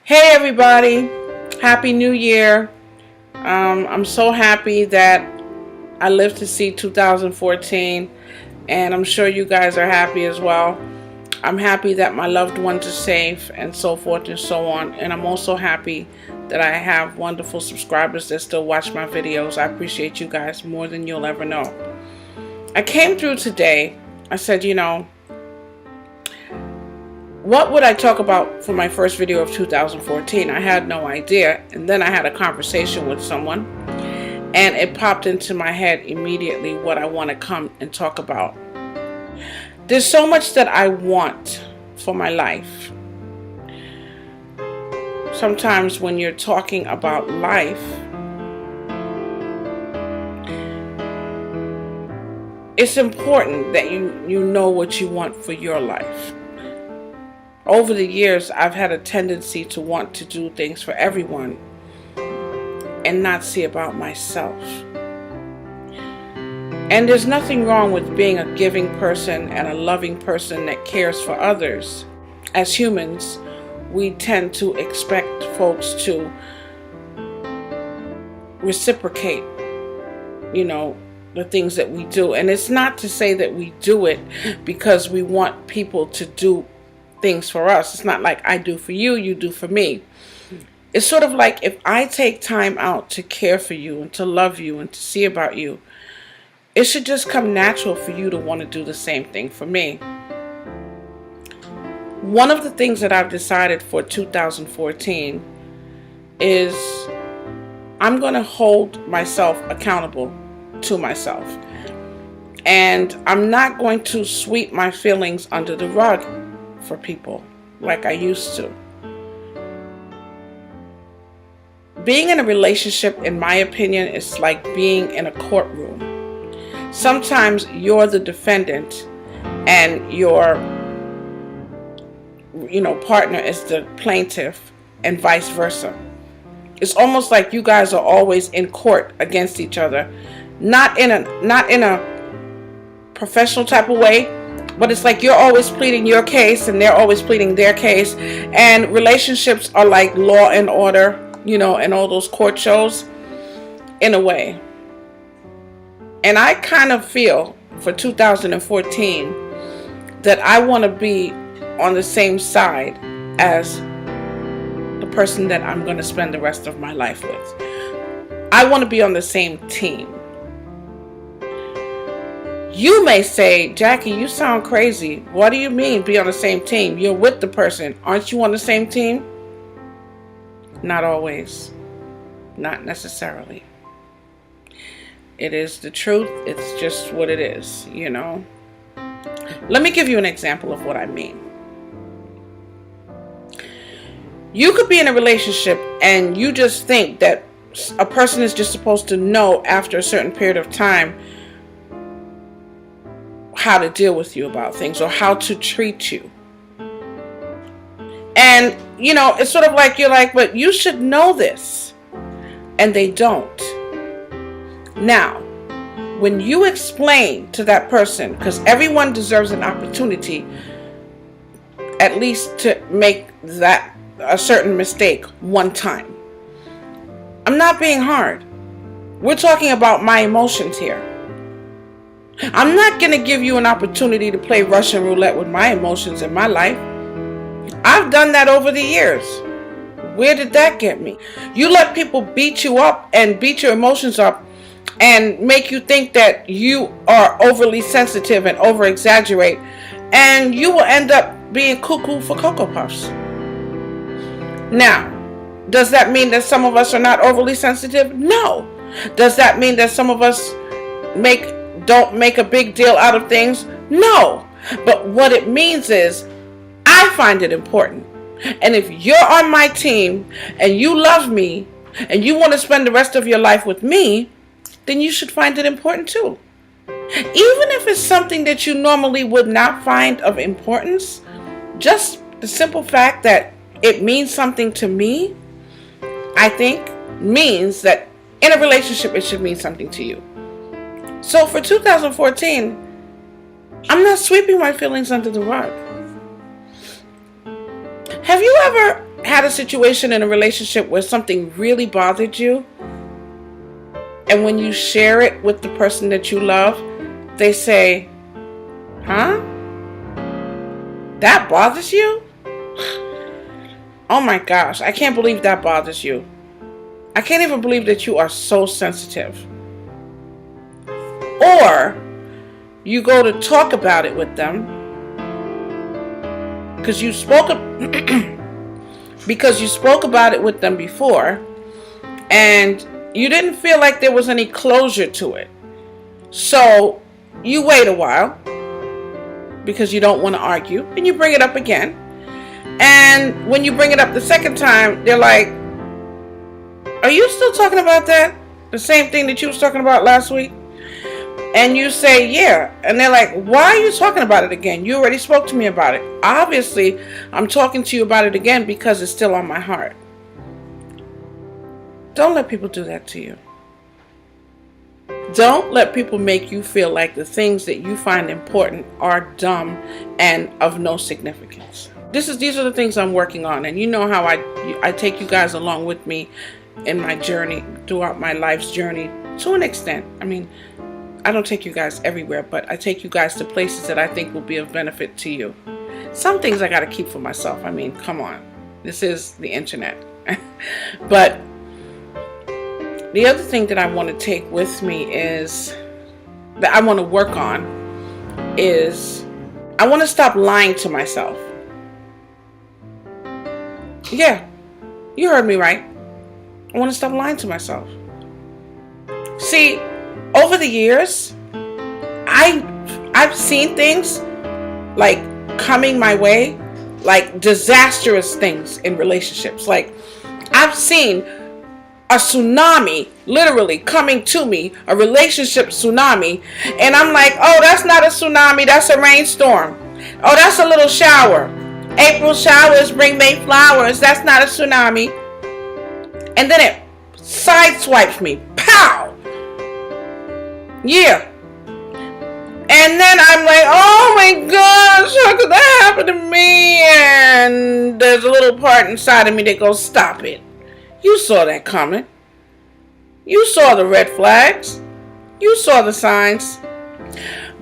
Hey everybody, Happy New Year. I'm so happy that I lived to see 2014, and I'm sure you guys are happy as well. I'm happy that my loved ones are safe and so forth and so on, and I'm also happy that I have wonderful subscribers that still watch my videos. I appreciate you guys more than you'll ever know. I came through today, I said, what would I talk about for my first video of 2014? I had no idea. And then I had a conversation with someone and it popped into my head immediately what I want to come and talk about. There's so much that I want for my life. Sometimes when you're talking about life, it's important that you know what you want for your life. Over the years, I've had a tendency to want to do things for everyone and not see about myself. And there's nothing wrong with being a giving person and a loving person that cares for others. As humans, we tend to expect folks to reciprocate, the things that we do. And it's not to say that we do it because we want people to do things for us. It's not like I do for you, you do for me. It's sort of like if I take time out to care for you and to love you and to see about you, it should just come natural for you to want to do the same thing for me. One of the things that I've decided for 2014 is I'm going to hold myself accountable to myself. And I'm not going to sweep my feelings under the rug for people like I used to. Being in a relationship, in my opinion, is like being in a courtroom. Sometimes you're the defendant and your partner is the plaintiff and vice versa. It's almost like you guys are always in court against each other, not in a professional type of way, but it's like you're always pleading your case and they're always pleading their case. And relationships are like Law and Order, and all those court shows in a way. And I kind of feel for 2014 that I want to be on the same side as the person that I'm going to spend the rest of my life with. I want to be on the same team. You may say, Jackie, you sound crazy. What do you mean be on the same team? You're with the person. Aren't you on the same team? Not always. Not necessarily. It is the truth. It's just what it is, Let me give you an example of what I mean. You could be in a relationship and you just think that a person is just supposed to know after a certain period of time how to deal with you about things or how to treat you. And, it's sort of like you're like, but you should know this. And they don't. Now, when you explain to that person, because everyone deserves an opportunity at least to make that a certain mistake one time. I'm not being hard. We're talking about my emotions here. I'm not going to give you an opportunity to play Russian roulette with my emotions in my life. I've done that over the years. Where did that get me? You let people beat you up and beat your emotions up and make you think that you are overly sensitive and over exaggerate, and you will end up being cuckoo for Cocoa Puffs. Now, does that mean that some of us are not overly sensitive? No. Does that mean that some of us don't make a big deal out of things? No. But what it means is I find it important. And if you're on my team and you love me and you want to spend the rest of your life with me, then you should find it important too. Even if it's something that you normally would not find of importance, just the simple fact that it means something to me, I think means that in a relationship it should mean something to you. So for 2014, I'm not sweeping my feelings under the rug. Have you ever had a situation in a relationship where something really bothered you, and when you share it with the person that you love, they say, huh? That bothers you? Oh my gosh, I can't believe that bothers you. I can't even believe that you are so sensitive. Or you go to talk about it with them because you spoke about it with them before, and you didn't feel like there was any closure to it. So you wait a while because you don't want to argue, and you bring it up again. And when you bring it up the second time, they're like, are you still talking about that? The same thing that you was talking about last week? And you say, yeah. And they're like, why are you talking about it again? You already spoke to me about it. Obviously, I'm talking to you about it again because it's still on my heart. Don't let people do that to you. Don't let people make you feel like the things that you find important are dumb and of no significance. These are the things I'm working on. And you know how I take you guys along with me in my journey, throughout my life's journey, to an extent. I mean, I don't take you guys everywhere, but I take you guys to places that I think will be of benefit to you. Some things I got to keep for myself. I mean, come on. This is the internet. But the other thing that I want to take with me is, that I want to work on, is I want to stop lying to myself. Yeah, you heard me right. I want to stop lying to myself. See, over the years, I've seen things like coming my way, like disastrous things in relationships. Like, I've seen a tsunami literally coming to me, a relationship tsunami, and I'm like, oh, that's not a tsunami, that's a rainstorm. Oh, that's a little shower. April showers bring May flowers. That's not a tsunami. And then it sideswipes me. Pow! Yeah. And then I'm like, oh my gosh, how could that happen to me? And there's a little part inside of me that goes, stop it. You saw that coming. You saw the red flags. You saw the signs.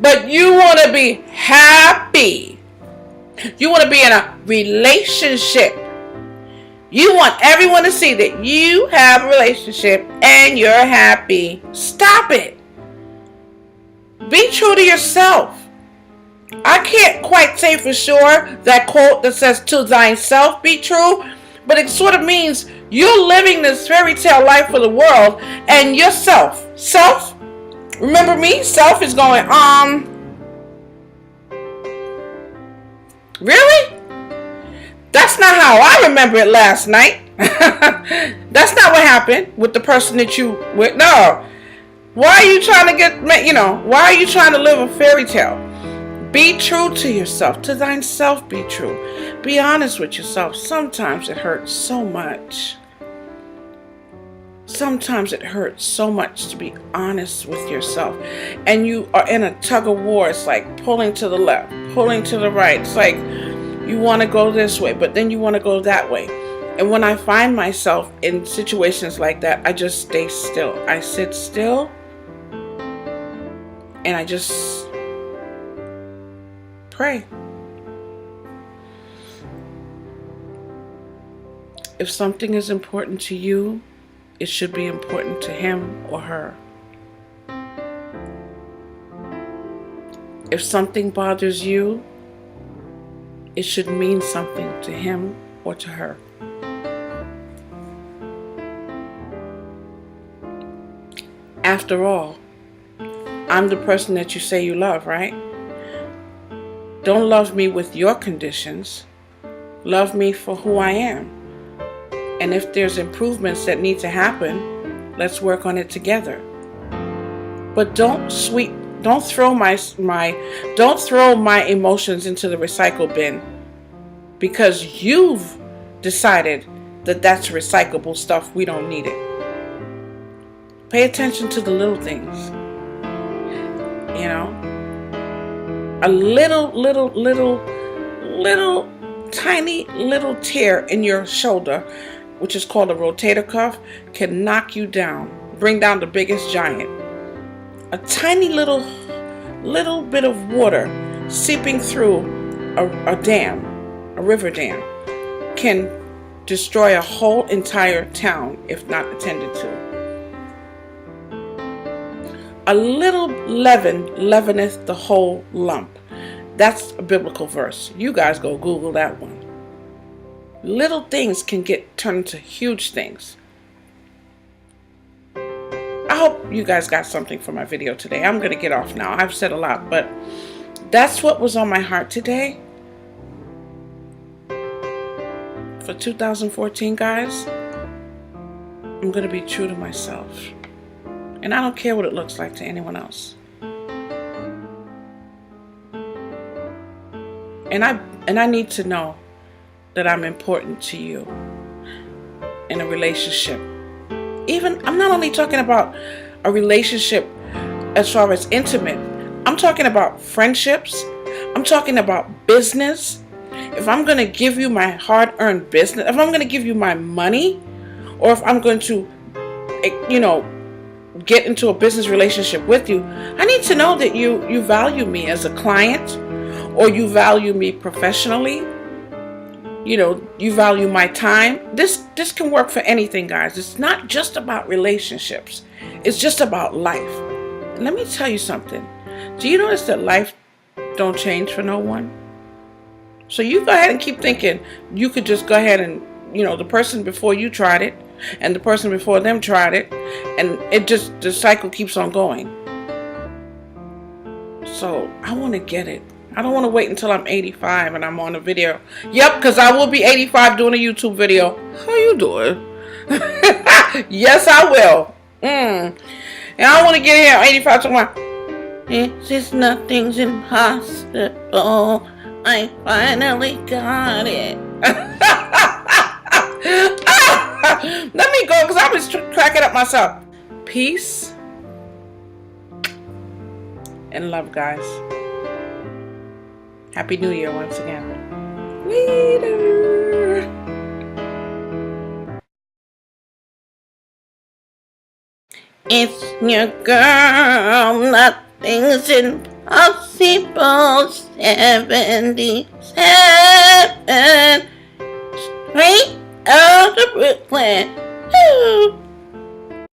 But you want to be happy. You want to be in a relationship. You want everyone to see that you have a relationship and you're happy. Stop it. Be true to yourself. I can't quite say for sure that quote that says, to thyself be true, but it sort of means you're living this fairy tale life for the world, and yourself. Self, remember me? Self is going, really? That's not how I remember it last night. That's not what happened with the person that you with. No. Why are you trying to why are you trying to live a fairy tale? Be true to yourself. To thyself be true. Be honest with yourself. Sometimes it hurts so much. Sometimes it hurts so much to be honest with yourself. And you are in a tug of war. It's like pulling to the left, pulling to the right. It's like you want to go this way, but then you want to go that way. And when I find myself in situations like that, I just stay still. I sit still and I just pray. If something is important to you, it should be important to him or her. If something bothers you, it should mean something to him or to her. After all, I'm the person that you say you love, right? Don't love me with your conditions. Love me for who I am. And if there's improvements that need to happen, let's work on it together. But don't throw my emotions into the recycle bin because you've decided that that's recyclable stuff. We don't need it. Pay attention to the little things. A little tiny little tear in your shoulder, which is called a rotator cuff, can knock you down, bring down the biggest giant. A tiny little bit of water seeping through a dam, a river dam, can destroy a whole entire town if not attended to. A little leaven leaveneth the whole lump. That's a biblical verse. You guys go Google that one. Little things can get turned into huge things. I hope you guys got something from my video today. I'm going to get off now. I've said a lot, but that's what was on my heart today. For 2014, guys, I'm going to be true to myself. And I don't care what it looks like to anyone else. And I need to know that I'm important to you in a relationship. Even, I'm not only talking about a relationship as far as intimate. I'm talking about friendships. I'm talking about business. If I'm going to give you my hard-earned business, if I'm going to give you my money, or if I'm going to, get into a business relationship with you, I need to know that you value me as a client, or you value me professionally. You value my time. This can work for anything, guys. It's not just about relationships. It's just about life. And let me tell you something. Do you notice that life don't change for no one? So you go ahead and keep thinking you could just go ahead and, the person before you tried it, and the person before them tried it, and the cycle keeps on going. So I want to get it. I don't want to wait until I'm 85 and I'm on a video. Yep, because I will be 85 doing a YouTube video. How you doing? Yes, I will. And I want to get here at 85 tomorrow. It's just nothing's impossible. I finally got it. Let me go, because I'm just cracking up myself. Peace and love, guys. Happy New Year once again. Later. It's your girl, nothing's impossible. 77, straight out of Brooklyn. Ooh.